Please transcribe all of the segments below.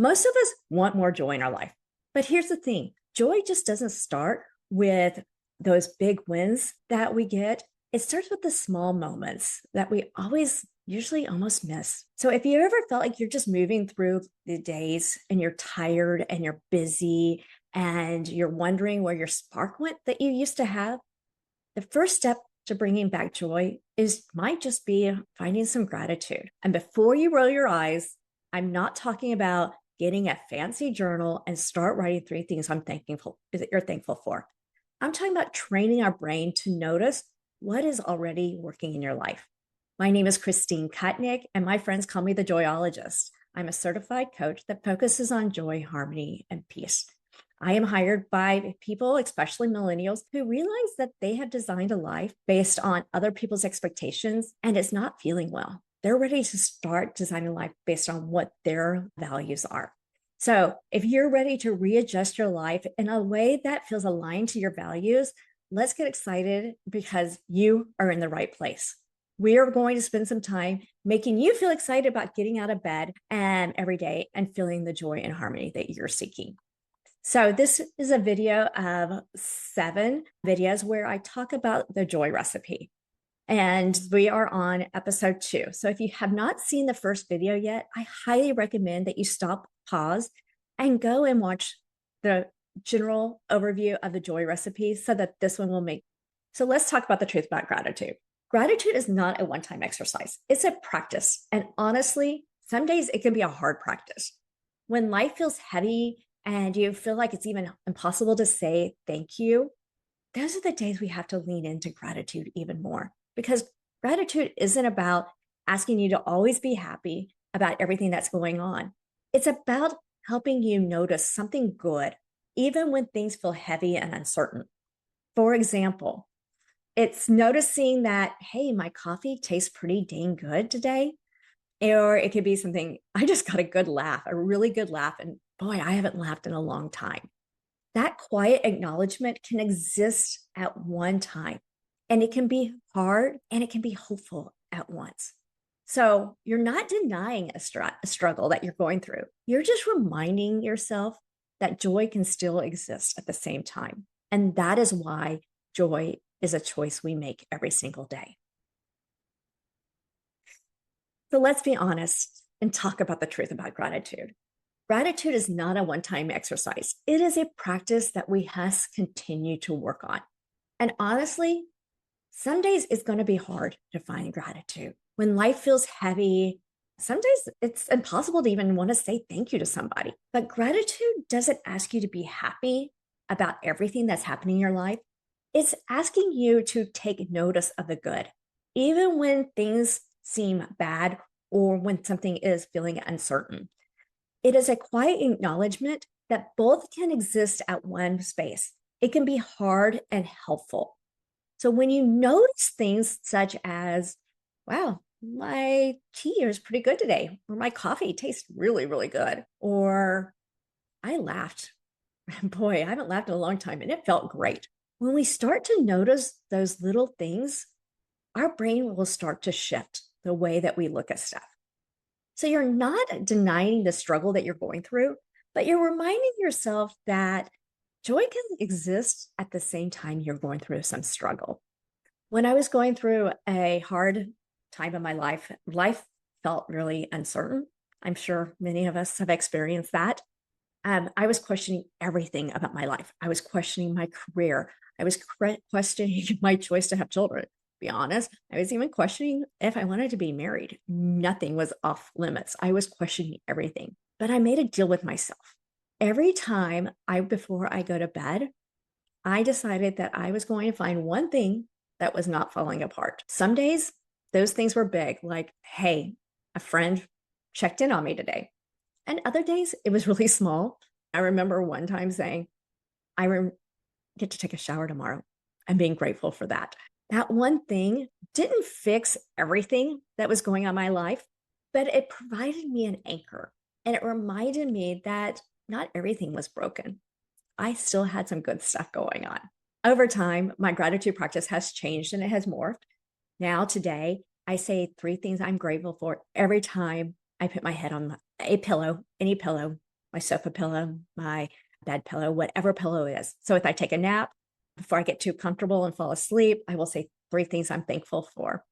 Most of us want more joy in our life. But here's the thing, joy just doesn't start with those big wins that we get. It starts with the small moments that we always usually almost miss. So if you ever felt like you're just moving through the days and you're tired and you're busy and you're wondering where your spark went that you used to have, the first step to bringing back joy might just be finding some gratitude. And before you roll your eyes, I'm not talking about getting a fancy journal and start writing 3 things you're thankful for. I'm talking about training our brain to notice what is already working in your life. My name is Christine Kutnick, and my friends call me the Joyologist. I'm a certified coach that focuses on joy, harmony, and peace. I am hired by people, especially millennials, who realize that they have designed a life based on other people's expectations and it's not feeling well. They're ready to start designing a life based on what their values are. So if you're ready to readjust your life in a way that feels aligned to your values, let's get excited because you are in the right place. We are going to spend some time making you feel excited about getting out of bed and every day and feeling the joy and harmony that you're seeking. So this is a video of 7 videos where I talk about the joy recipe. And we are on episode 2. So if you have not seen the first video yet, I highly recommend that you stop, pause, and go and watch the general overview of the joy recipe so that this one will make. So let's talk about the truth about gratitude. Gratitude is not a one-time exercise. It's a practice. And honestly, some days it can be a hard practice. When life feels heavy and you feel like it's even impossible to say thank you, those are the days we have to lean into gratitude even more, because gratitude isn't about asking you to always be happy about everything that's going on. It's about helping you notice something good, even when things feel heavy and uncertain. For example, it's noticing that, hey, my coffee tastes pretty dang good today. Or it could be something, I just got a good laugh, a really good laugh. And boy, I haven't laughed in a long time. That quiet acknowledgement can exist at one time, and it can be hard and it can be hopeful at once. So you're not denying a struggle that you're going through. You're just reminding yourself that joy can still exist at the same time. And that is why joy is a choice we make every single day. So let's be honest and talk about the truth about gratitude. Gratitude is not a one-time exercise. It is a practice that we must continue to work on. And honestly, some days it's going to be hard to find gratitude. When life feels heavy, some days it's impossible to even want to say thank you to somebody. But gratitude doesn't ask you to be happy about everything that's happening in your life. It's asking you to take notice of the good, even when things seem bad or when something is feeling uncertain. It is a quiet acknowledgement that both can exist at one space. It can be hard and helpful. So when you notice things such as, wow, my tea is pretty good today, or my coffee tastes really, really good, or I laughed. Boy, I haven't laughed in a long time and it felt great. When we start to notice those little things, our brain will start to shift the way that we look at stuff. So you're not denying the struggle that you're going through, but you're reminding yourself that joy can exist at the same time you're going through some struggle. When I was going through a hard time in my life, life felt really uncertain. I'm sure many of us have experienced that. I was questioning everything about my life. I was questioning my career. I was questioning my choice to have children. Be honest, I was even questioning if I wanted to be married. Nothing was off limits. I was questioning everything, but I made a deal with myself. Every time before I go to bed, I decided that I was going to find one thing that was not falling apart. Some days, those things were big, like, hey, a friend checked in on me today. And other days, it was really small. I remember one time saying, get to take a shower tomorrow. I'm being grateful for that. That one thing didn't fix everything that was going on in my life, but it provided me an anchor. And it reminded me that not everything was broken. I still had some good stuff going on. Over time, my gratitude practice has changed and it has morphed. Now, today, I say 3 things I'm grateful for every time I put my head on a pillow, any pillow, my sofa pillow, my bed pillow, whatever pillow it is. So if I take a nap, before I get too comfortable and fall asleep, I will say 3 things I'm thankful for.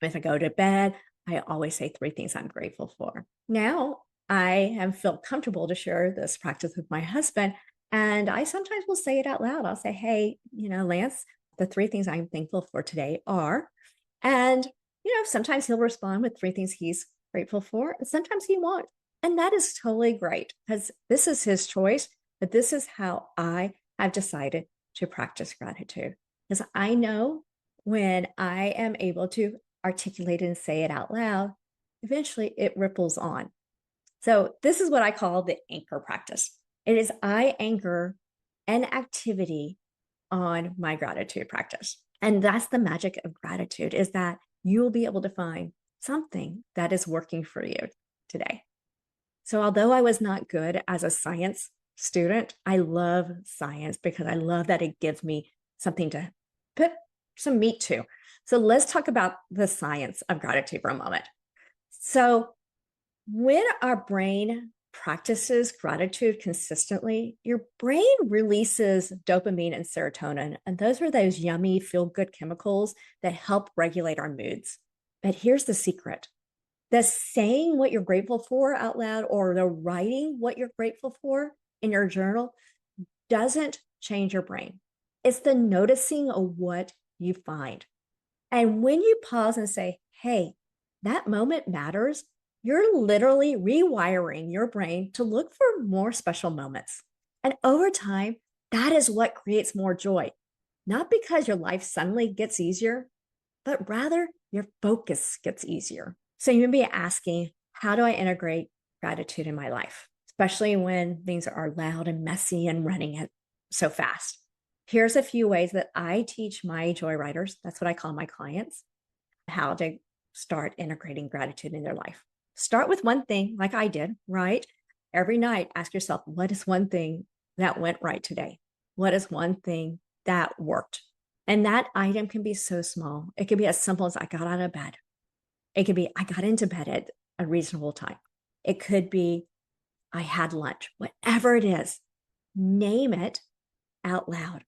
If I go to bed, I always say 3 things I'm grateful for. Now I have felt comfortable to share this practice with my husband. And I sometimes will say it out loud. I'll say, hey, Lance, the 3 things I'm thankful for today are, and, sometimes he'll respond with 3 things he's grateful for, and sometimes he won't. And that is totally great because this is his choice, but this is how I have decided to practice gratitude. Because I know when I am able to articulate it and say it out loud, eventually it ripples on. So this is what I call the anchor practice. It is I anchor an activity on my gratitude practice. And that's the magic of gratitude, is that you'll be able to find something that is working for you today. So although I was not good as a science student, I love science because I love that it gives me something to put some meat to. So let's talk about the science of gratitude for a moment. So when our brain practices gratitude consistently, your brain releases dopamine and serotonin. And those are those yummy, feel-good chemicals that help regulate our moods. But here's the secret. The saying what you're grateful for out loud, or the writing what you're grateful for in your journal, doesn't change your brain. It's the noticing of what you find. And when you pause and say, hey, that moment matters, you're literally rewiring your brain to look for more special moments. And over time, that is what creates more joy. Not because your life suddenly gets easier, but rather your focus gets easier. So you may be asking, how do I integrate gratitude in my life, especially when things are loud and messy and running it so fast? Here's a few ways that I teach my joy writers, that's what I call my clients, how to start integrating gratitude in their life. Start with one thing, like I did, right? Every night, ask yourself, what is one thing that went right today? What is one thing that worked? And that item can be so small. It could be as simple as I got out of bed. It could be I got into bed at a reasonable time. It could be I had lunch. Whatever it is, name it out loud.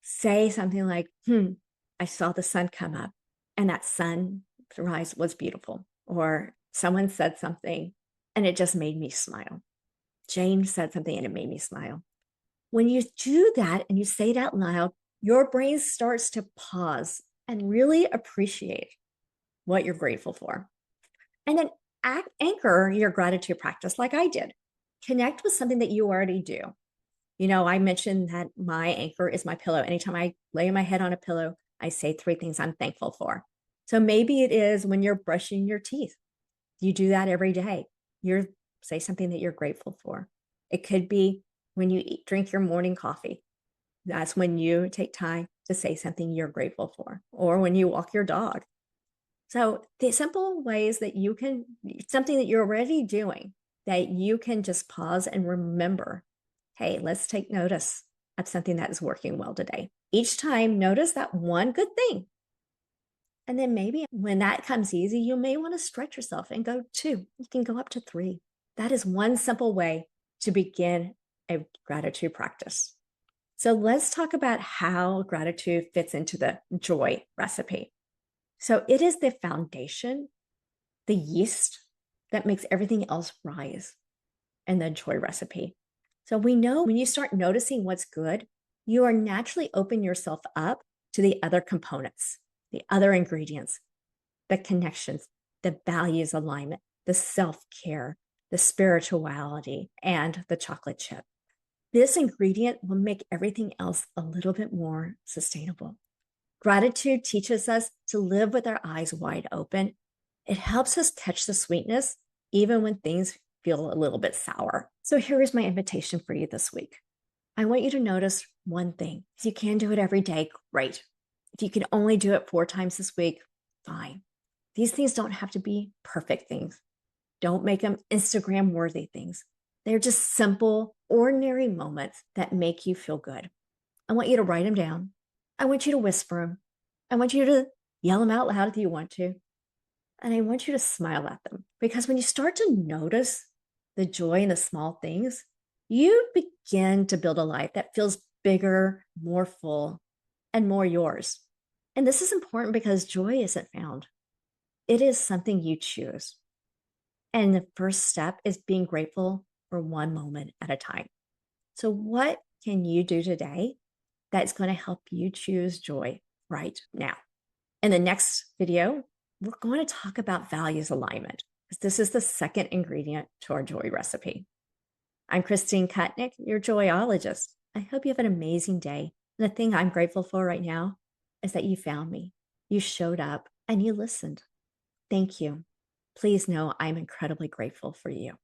Say something like, I saw the sun come up and that sunrise was beautiful. Or someone said something and it just made me smile. James said something and it made me smile. When you do that and you say it out loud, your brain starts to pause and really appreciate what you're grateful for. And then anchor your gratitude practice like I did. Connect with something that you already do. I mentioned that my anchor is my pillow. Anytime I lay my head on a pillow, I say 3 things I'm thankful for. So maybe it is when you're brushing your teeth. You do that every day. You say something that you're grateful for. It could be when you drink your morning coffee. That's when you take time to say something you're grateful for, or when you walk your dog. So the simple ways that you can, something that you're already doing, that you can just pause and remember, hey, let's take notice of something that is working well today. Each time, notice that one good thing. And then maybe when that comes easy, you may want to stretch yourself and go 2. You can go up to 3. That is one simple way to begin a gratitude practice. So let's talk about how gratitude fits into the joy recipe. So it is the foundation, the yeast that makes everything else rise in the joy recipe. So we know when you start noticing what's good, you are naturally open yourself up to the other components, the other ingredients, the connections, the values alignment, the self-care, the spirituality, and the chocolate chip. This ingredient will make everything else a little bit more sustainable. Gratitude teaches us to live with our eyes wide open. It helps us catch the sweetness, even when things feel a little bit sour. So here is my invitation for you this week. I want you to notice one thing. If you can do it every day, great. If you can only do it 4 times this week, fine. These things don't have to be perfect things. Don't make them Instagram worthy things. They're just simple, ordinary moments that make you feel good. I want you to write them down. I want you to whisper them. I want you to yell them out loud if you want to. And I want you to smile at them, because when you start to notice the joy in the small things, you begin to build a life that feels bigger, more full, and more yours. And this is important because joy isn't found, it is something you choose. And the first step is being grateful for one moment at a time. So, what can you do today that's going to help you choose joy right now? In the next video, we're going to talk about values alignment because this is the second ingredient to our joy recipe. I'm Christine Kutnick, your joyologist. I hope you have an amazing day. And the thing I'm grateful for right now is that you found me, you showed up, and you listened. Thank you. Please know I'm incredibly grateful for you.